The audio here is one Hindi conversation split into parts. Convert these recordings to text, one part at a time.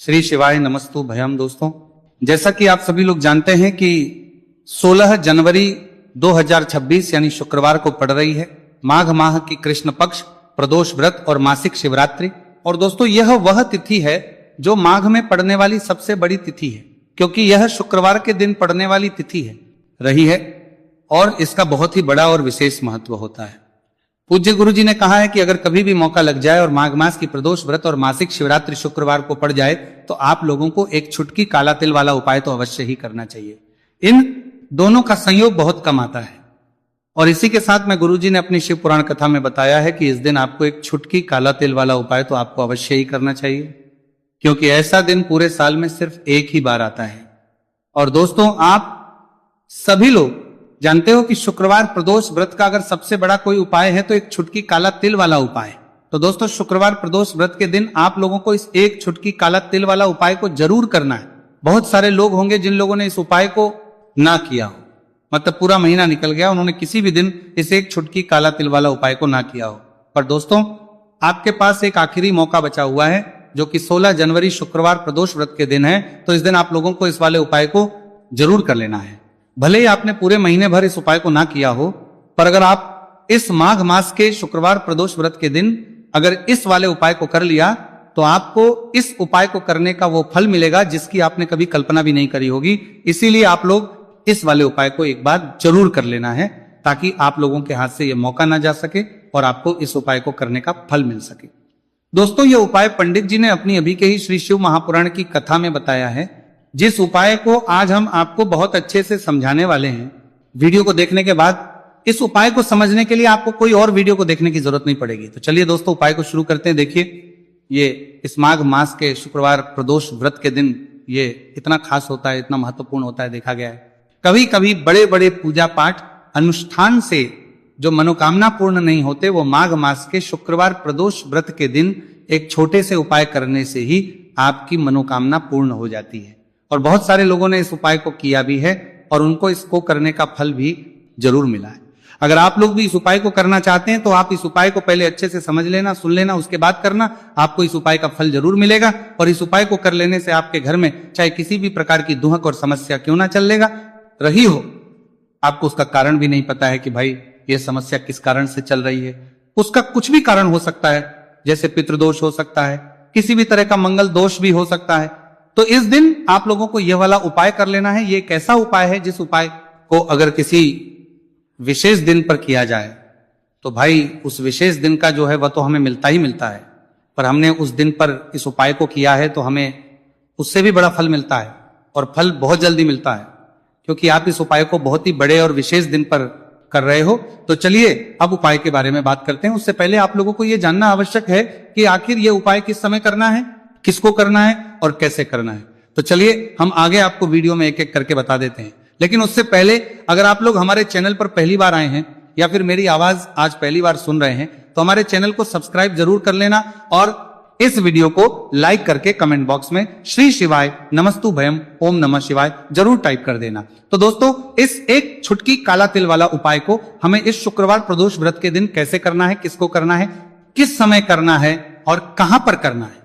श्री शिवाय नमस्तु भयम। दोस्तों, जैसा कि आप सभी लोग जानते हैं कि 16 जनवरी 2026 यानी शुक्रवार को पड़ रही है माघ माह की कृष्ण पक्ष प्रदोष व्रत और मासिक शिवरात्रि। और दोस्तों, यह वह तिथि है जो माघ में पड़ने वाली सबसे बड़ी तिथि है, क्योंकि यह शुक्रवार के दिन पड़ने वाली तिथि है रही है और इसका बहुत ही बड़ा और विशेष महत्व होता है। पूज्य गुरु जी ने कहा है कि अगर कभी भी मौका लग जाए और माघ मास की प्रदोष व्रत और मासिक शिवरात्रि शुक्रवार को पड़ जाए तो आप लोगों को एक छुटकी काला तिल वाला उपाय तो अवश्य ही करना चाहिए। इन दोनों का संयोग बहुत कम आता है और इसी के साथ में गुरु जी ने अपनी शिव पुराण कथा में बताया है कि इस दिन आपको एक छुटकी काला तिल वाला उपाय तो आपको अवश्य ही करना चाहिए, क्योंकि ऐसा दिन पूरे साल में सिर्फ एक ही बार आता है। और दोस्तों, आप सभी लोग जानते हो कि शुक्रवार प्रदोष व्रत का अगर सबसे बड़ा कोई उपाय है तो एक छुटकी काला तिल वाला उपाय। तो दोस्तों, शुक्रवार प्रदोष व्रत के दिन आप लोगों को इस एक छुटकी काला तिल वाला उपाय को जरूर करना है। बहुत सारे लोग होंगे जिन लोगों ने इस उपाय को ना किया हो, मतलब पूरा महीना निकल गया, उन्होंने किसी भी दिन इस एक छुटकी काला तिल वाला उपाय को ना किया हो। पर दोस्तों, आपके पास एक आखिरी मौका बचा हुआ है जो कि 16 जनवरी शुक्रवार प्रदोष व्रत के दिन है। तो इस दिन आप लोगों को इस वाले उपाय को जरूर कर लेना है। भले ही आपने पूरे महीने भर इस उपाय को ना किया हो, पर अगर आप इस माघ मास के शुक्रवार प्रदोष व्रत के दिन अगर इस वाले उपाय को कर लिया तो आपको इस उपाय को करने का वो फल मिलेगा जिसकी आपने कभी कल्पना भी नहीं करी होगी। इसीलिए आप लोग इस वाले उपाय को एक बार जरूर कर लेना है ताकि आप लोगों के हाथ से ये मौका ना जा सके और आपको इस उपाय को करने का फल मिल सके। दोस्तों, ये उपाय पंडित जी ने अपनी अभी के ही श्री शिव महापुराण की कथा में बताया है, जिस उपाय को आज हम आपको बहुत अच्छे से समझाने वाले हैं। वीडियो को देखने के बाद इस उपाय को समझने के लिए आपको कोई और वीडियो को देखने की जरूरत नहीं पड़ेगी। तो चलिए दोस्तों, उपाय को शुरू करते हैं। देखिए, ये इस माघ मास के शुक्रवार प्रदोष व्रत के दिन ये इतना खास होता है, इतना महत्वपूर्ण होता है, देखा गया है। कभी कभी बड़े बड़े पूजा पाठ अनुष्ठान से जो मनोकामना पूर्ण नहीं होते, वो माघ मास के शुक्रवार प्रदोष व्रत के दिन एक छोटे से उपाय करने से ही आपकी मनोकामना पूर्ण हो जाती है। और बहुत सारे लोगों ने इस उपाय को किया भी है और उनको इसको करने का फल भी जरूर मिला है। अगर आप लोग भी इस उपाय को करना चाहते हैं तो आप इस उपाय को पहले अच्छे से समझ लेना, सुन लेना, उसके बाद करना। आपको इस उपाय का फल जरूर मिलेगा और इस उपाय को कर लेने से आपके घर में चाहे किसी भी प्रकार की दुहक और समस्या क्यों ना चल रही हो, आपको उसका कारण भी नहीं पता है कि भाई ये समस्या किस कारण से चल रही है। उसका कुछ भी कारण हो सकता है, जैसे पितृदोष हो सकता है, किसी भी तरह का मंगल दोष भी हो सकता है। तो इस दिन आप लोगों को यह वाला उपाय कर लेना है। ये एक ऐसा उपाय है जिस उपाय को अगर किसी विशेष दिन पर किया जाए तो भाई उस विशेष दिन का जो है वह तो हमें मिलता ही मिलता है, पर हमने उस दिन पर इस उपाय को किया है तो हमें उससे भी बड़ा फल मिलता है और फल बहुत जल्दी मिलता है, क्योंकि आप इस उपाय को बहुत ही बड़े और विशेष दिन पर कर रहे हो। तो चलिए अब उपाय के बारे में बात करते हैं। उससे पहले आप लोगों को यह जानना आवश्यक है कि आखिर यह उपाय किस समय करना है, किसको करना है और कैसे करना है। तो चलिए हम आगे आपको वीडियो में एक एक करके बता देते हैं। लेकिन उससे पहले अगर आप लोग हमारे चैनल पर पहली बार आए हैं या फिर मेरी आवाज आज पहली बार सुन रहे हैं तो हमारे चैनल को सब्सक्राइब जरूर कर लेना और इस वीडियो को लाइक करके कमेंट बॉक्स में श्री शिवाय नमस्तु भयम ओम नमः शिवाय जरूर टाइप कर देना। तो दोस्तों, इस एक छुटकी काला तिल वाला उपाय को हमें इस शुक्रवार प्रदोष व्रत के दिन कैसे करना है, किसको करना है, किस समय करना है और कहां पर करना है,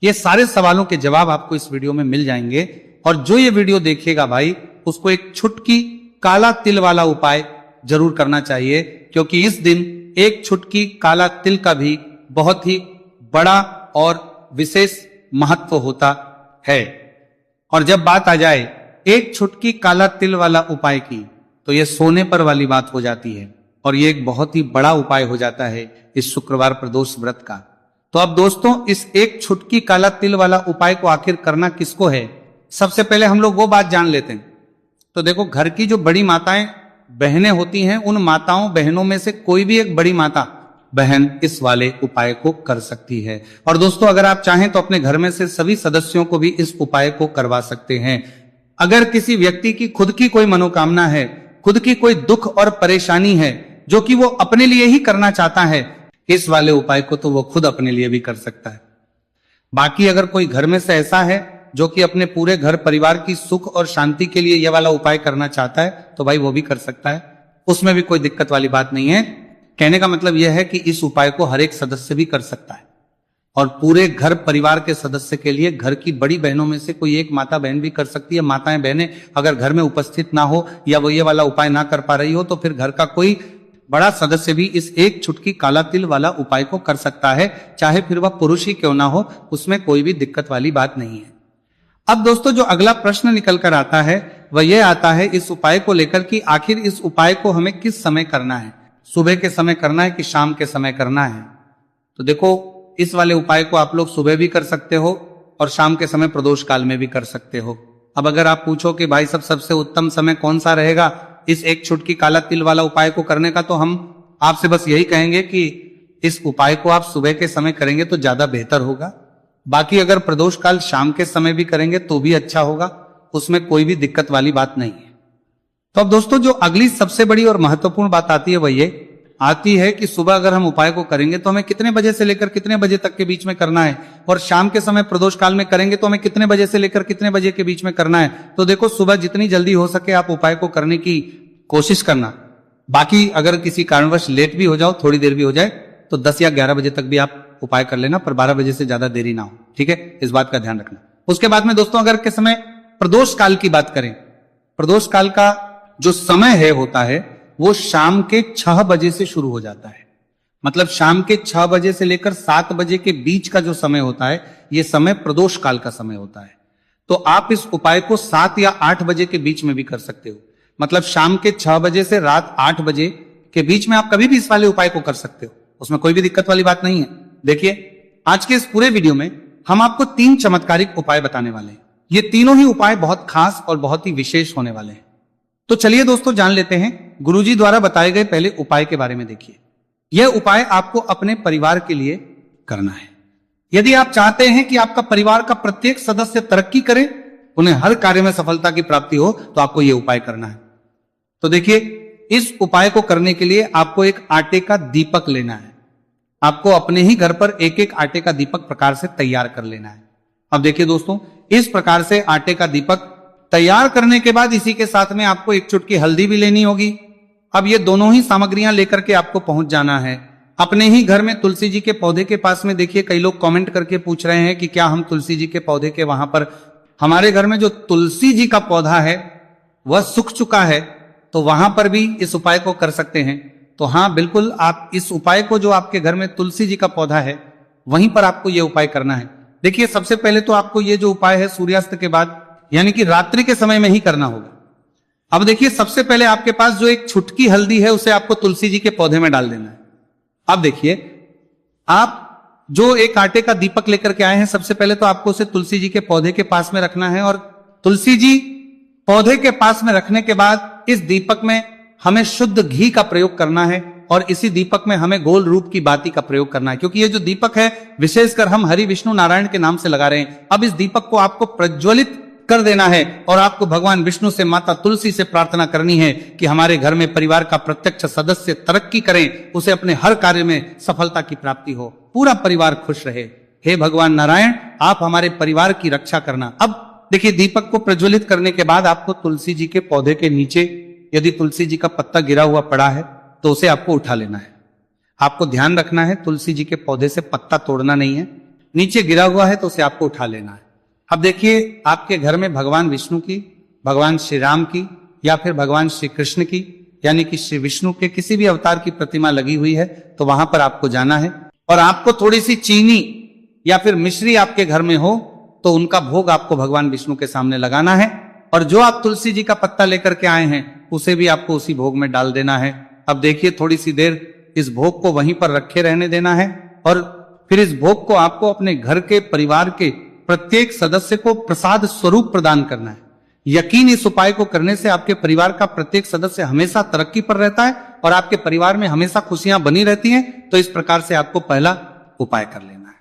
ये सारे सवालों के जवाब आपको इस वीडियो में मिल जाएंगे। और जो ये वीडियो देखेगा भाई उसको एक छुटकी काला तिल वाला उपाय जरूर करना चाहिए, क्योंकि इस दिन एक छुटकी काला तिल का भी बहुत ही बड़ा और विशेष महत्व होता है। और जब बात आ जाए एक छुटकी काला तिल वाला उपाय की तो यह सोने पर वाली बात हो जाती है और यह एक बहुत ही बड़ा उपाय हो जाता है इस शुक्रवार प्रदोष व्रत का। तो अब दोस्तों, इस एक छुटकी काला तिल वाला उपाय को आखिर करना किसको है, सबसे पहले हम लोग वो बात जान लेते हैं। तो देखो, घर की जो बड़ी माताएं बहनें होती हैं, उन माताओं बहनों में से कोई भी एक बड़ी माता बहन इस वाले उपाय को कर सकती है। और दोस्तों, अगर आप चाहें तो अपने घर में से सभी सदस्यों को भी इस उपाय को करवा सकते हैं। अगर किसी व्यक्ति की खुद की कोई मनोकामना है, खुद की कोई दुख और परेशानी है जो कि वो अपने लिए ही करना चाहता है, इस वाले उपाय को तो वो खुद अपने लिए भी कर सकता है। बाकी अगर कोई घर में से ऐसा है जो कि अपने पूरे घर परिवार की सुख और शांति के लिए यह वाला उपाय करना चाहता है तो भाई वो भी कर सकता है, उसमें भी कोई दिक्कत वाली बात नहीं है। कहने का मतलब यह है कि इस उपाय को हर एक सदस्य भी कर सकता है। और पूरे घर परिवार के सदस्य के लिए घर की बड़ी बहनों में से कोई एक माता बहन भी कर सकती है। माताएं बहनें अगर घर में उपस्थित ना हो या वो ये वाला उपाय ना कर पा रही हो तो फिर घर का कोई बड़ा सदस्य भी इस एक चुटकी काला तिल वाला उपाय को कर सकता है, चाहे फिर वह पुरुष ही क्यों ना हो, उसमें कोई भी दिक्कत वाली बात नहीं है। अब दोस्तों जो अगला प्रश्न निकल कर आता है वह यह आता है इस उपाय को लेकर कि आखिर इस उपाय को हमें किस समय करना है, सुबह के समय करना है कि शाम के समय करना है। तो देखो इस वाले उपाय को आप लोग सुबह भी कर सकते हो और शाम के समय प्रदोष काल में भी कर सकते हो। अब अगर आप पूछो कि भाई सबसे उत्तम समय कौन सा रहेगा इस एक चुटकी काला तिल वाला उपाय को करने का, तो हम आपसे बस यही कहेंगे कि इस उपाय को आप सुबह के समय करेंगे तो ज्यादा बेहतर होगा। बाकी अगर प्रदोष काल शाम के समय भी करेंगे तो भी अच्छा होगा, उसमें कोई भी दिक्कत वाली बात नहीं है। तो अब दोस्तों जो अगली सबसे बड़ी और महत्वपूर्ण बात आती है वह ये आती है कि सुबह अगर हम उपाय को करेंगे तो हमें कितने बजे से लेकर कितने बजे तक के बीच में करना है, और शाम के समय प्रदोष काल में करेंगे तो हमें कितने बजे से लेकर कितने बजे के बीच में करना है। तो देखो सुबह जितनी जल्दी हो सके आप उपाय को करने की कोशिश करना। बाकी अगर किसी कारणवश लेट भी हो जाओ, थोड़ी देर भी हो जाए, तो 10 या 11 बजे तक भी आप उपाय कर लेना, पर 12 बजे से ज्यादा देरी ना हो, ठीक है, इस बात का ध्यान रखना। उसके बाद में दोस्तों अगर के समय प्रदोष काल की बात करें, प्रदोष काल का जो समय है होता है वो शाम के 6 बजे से शुरू हो जाता है। मतलब शाम के 6 बजे से लेकर 7 बजे के बीच का जो समय होता है यह समय प्रदोष काल का समय होता है। तो आप इस उपाय को 7 या 8 बजे के बीच में भी कर सकते हो। मतलब शाम के 6 बजे से रात 8 बजे के बीच में आप कभी भी इस वाले उपाय को कर सकते हो, उसमें कोई भी दिक्कत वाली बात नहीं है। देखिए आज के इस पूरे वीडियो में हम आपको 3 चमत्कारिक उपाय बताने वाले हैं। ये तीनों ही उपाय बहुत खास और बहुत ही विशेष होने वाले हैं। तो चलिए दोस्तों जान लेते हैं गुरुजी द्वारा बताए गए पहले उपाय के बारे में। देखिए यह उपाय आपको अपने परिवार के लिए करना है। यदि आप चाहते हैं कि आपका परिवार का प्रत्येक सदस्य तरक्की करे, उन्हें हर कार्य में सफलता की प्राप्ति हो, तो आपको यह उपाय करना है। तो देखिए इस उपाय को करने के लिए आपको एक आटे का दीपक लेना है। आपको अपने ही घर पर एक एक आटे का दीपक प्रकार से तैयार कर लेना है। अब देखिए दोस्तों इस प्रकार से आटे का दीपक तैयार करने के बाद इसी के साथ में आपको एक चुटकी हल्दी भी लेनी होगी। अब ये दोनों ही सामग्रियां लेकर के आपको पहुंच जाना है अपने ही घर में तुलसी जी के पौधे के पास में। देखिए कई लोग कमेंट करके पूछ रहे हैं कि क्या हम तुलसी जी के पौधे के वहां पर, हमारे घर में जो तुलसी जी का पौधा है वह सूख चुका है, तो वहां पर भी इस उपाय को कर सकते हैं। तो हाँ बिल्कुल आप इस उपाय को, जो आपके घर में तुलसी जी का पौधा है वहीं पर आपको यह उपाय करना है। देखिए सबसे पहले तो आपको ये जो उपाय है सूर्यास्त के बाद यानी कि रात्रि के समय में ही करना होगा। अब देखिए सबसे पहले आपके पास जो एक छुटकी हल्दी है उसे आपको तुलसी जी के पौधे में डाल देना है। अब देखिए आप जो एक आटे का दीपक लेकर के आए हैं, सबसे पहले तो आपको उसे तुलसी जी के पौधे के पास में रखना है, और तुलसी जी पौधे के पास में रखने के बाद इस दीपक में हमें शुद्ध घी का प्रयोग करना है, और इसी दीपक में हमें गोल रूप की बाती का प्रयोग करना है। क्योंकि ये जो दीपक है विशेषकर हम हरि विष्णु नारायण के नाम से लगा रहे हैं। अब इस दीपक को आपको प्रज्वलित कर देना है और आपको भगवान विष्णु से, माता तुलसी से प्रार्थना करनी है कि हमारे घर में परिवार का प्रत्यक्ष सदस्य तरक्की करें, उसे अपने हर कार्य में सफलता की प्राप्ति हो, पूरा परिवार खुश रहे। हे भगवान नारायण आप हमारे परिवार की रक्षा करना। अब देखिए दीपक को प्रज्वलित करने के बाद आपको तुलसी जी के पौधे के नीचे यदि तुलसी जी का पत्ता गिरा हुआ पड़ा है तो उसे आपको उठा लेना है। आपको ध्यान रखना है तुलसी जी के पौधे से पत्ता तोड़ना नहीं है, नीचे गिरा हुआ है तो उसे आपको उठा लेना है। अब देखिए आपके घर में भगवान विष्णु की, भगवान श्री राम की या फिर भगवान श्री कृष्ण की यानी कि श्री विष्णु के किसी भी अवतार की प्रतिमा लगी हुई है तो वहां पर आपको जाना है, और आपको थोड़ी सी चीनी या फिर मिश्री आपके घर में हो तो उनका भोग आपको भगवान विष्णु के सामने लगाना है, और जो आप तुलसी जी का पत्ता लेकर के आए हैं उसे भी आपको उसी भोग में डाल देना है। अब देखिए थोड़ी सी देर इस भोग को वहीं पर रखे रहने देना है, और फिर इस भोग को आपको अपने घर के परिवार के प्रत्येक सदस्य को प्रसाद स्वरूप प्रदान करना है। यकीन इस उपाय को करने से आपके परिवार का प्रत्येक सदस्य हमेशा तरक्की पर रहता है और आपके परिवार में हमेशा खुशियां बनी रहती हैं। तो इस प्रकार से आपको पहला उपाय कर लेना है।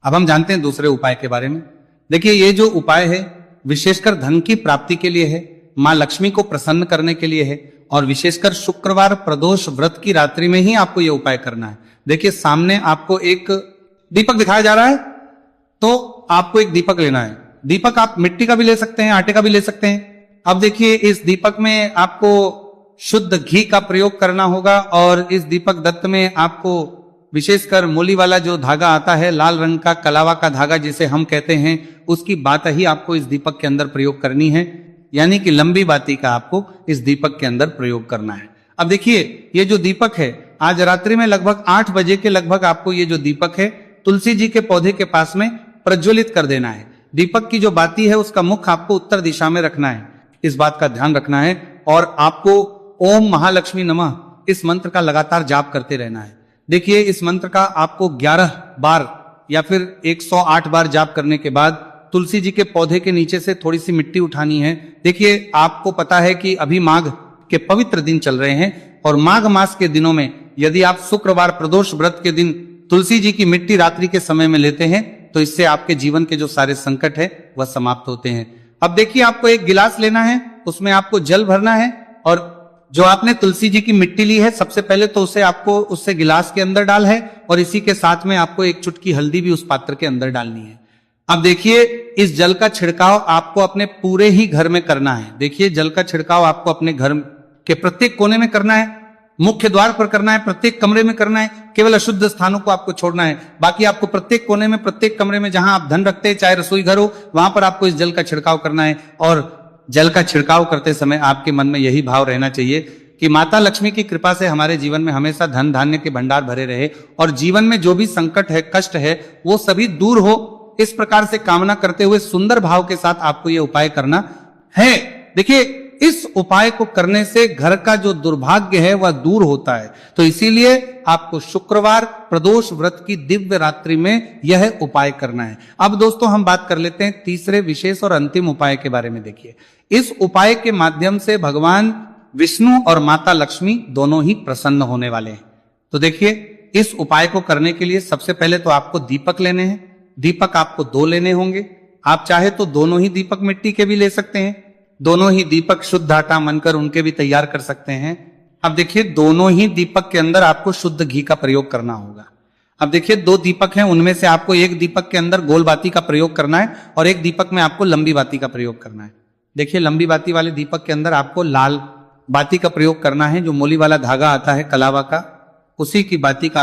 अब हम जानते हैं दूसरे उपाय के बारे में। देखिए ये जो उपाय है विशेषकर धन की प्राप्ति के लिए है, माँ लक्ष्मी को प्रसन्न करने के लिए है, और विशेषकर शुक्रवार प्रदोष व्रत की रात्रि में ही आपको यह उपाय करना है। देखिए सामने आपको एक दीपक दिखाया जा रहा है, तो आपको एक दीपक लेना है। दीपक आप मिट्टी का भी ले सकते हैं, आटे का भी ले सकते हैं। अब देखिए इस दीपक में आपको शुद्ध घी का प्रयोग करना होगा, और इस दीपक दत्त में आपको विशेषकर मूली वाला जो धागा आता है, लाल रंग का कलावा का धागा जिसे हम कहते हैं, उसकी बात ही आपको इस दीपक के अंदर प्रयोग करनी है, यानी कि लंबी बाती का आपको इस दीपक के अंदर प्रयोग करना है। अब देखिए, ये जो दीपक है, आज रात्रि में लगभग 8 बजे के लगभग आपको ये जो दीपक है तुलसी जी के पौधे के पास में प्रज्वलित कर देना है। दीपक की जो बाती है उसका मुख आपको उत्तर दिशा में रखना है, इस बात का ध्यान रखना है। और आपको ओम महालक्ष्मी नमः इस मंत्र का लगातार जाप करते रहना है। देखिए, इस मंत्र का आपको 11 बार या फिर 108 बार जाप करने के बाद तुलसी जी के पौधे के नीचे से थोड़ी सी मिट्टी उठानी है। देखिए, आपको पता है कि अभी माघ के पवित्र दिन चल रहे हैं और माघ मास के दिनों में यदि आप शुक्रवार प्रदोष व्रत के दिन तुलसी जी की मिट्टी रात्रि के समय में लेते हैं तो इससे आपके जीवन के जो सारे संकट है वह समाप्त होते हैं। अब देखिए, आपको एक गिलास लेना है, उसमें आपको जल भरना है और जो आपने तुलसी जी की मिट्टी ली है सबसे पहले तो उसे आपको उससे गिलास के अंदर डाल है और इसी के साथ में आपको एक चुटकी हल्दी भी उस पात्र के अंदर डालनी है। अब देखिए, इस जल का छिड़काव आपको अपने पूरे ही घर में करना है। देखिए, जल का छिड़काव आपको अपने घर के प्रत्येक कोने में करना है, मुख्य द्वार पर करना है, प्रत्येक कमरे में करना है, केवल अशुद्ध स्थानों को आपको छोड़ना है। बाकी आपको प्रत्येक कोने में, प्रत्येक कमरे में जहां आप धन रखते हैं, चाहे रसोई घर हो, वहां पर आपको इस जल का छिड़काव करना है। और जल का छिड़काव करते समय आपके मन में यही भाव रहना चाहिए कि माता लक्ष्मी की कृपा से हमारे जीवन में हमेशा धन धान्य के भंडार भरे रहे और जीवन में जो भी संकट है, कष्ट है, वो सभी दूर हो। इस प्रकार से कामना करते हुए सुंदर भाव के साथ आपको यह उपाय करना है। देखिए, इस उपाय को करने से घर का जो दुर्भाग्य है वह दूर होता है। तो इसीलिए आपको शुक्रवार प्रदोष व्रत की दिव्य रात्रि में यह उपाय करना है। अब दोस्तों, हम बात कर लेते हैं तीसरे विशेष और अंतिम उपाय के बारे में। देखिए, इस उपाय के माध्यम से भगवान विष्णु और माता लक्ष्मी दोनों ही प्रसन्न होने वाले हैं। तो देखिए, इस उपाय को करने के लिए सबसे पहले तो आपको दीपक लेने हैं। दीपक आपको 2 लेने होंगे। आप चाहे तो दोनों ही दीपक मिट्टी के भी ले सकते हैं, दोनों ही दीपक शुद्ध आटा मनकर उनके भी तैयार कर सकते हैं। अब देखिए, दोनों ही दीपक के अंदर आपको शुद्ध घी का प्रयोग करना होगा। अब देखिए, 2 दीपक हैं, उनमें से आपको एक दीपक के अंदर गोल बाती का प्रयोग करना है और एक दीपक में आपको लंबी बाती का प्रयोग करना है। देखिए, लंबी बाती वाले दीपक के अंदर आपको लाल बाती का प्रयोग करना है, जो मूली वाला धागा आता है कलावा का, उसी की बाती का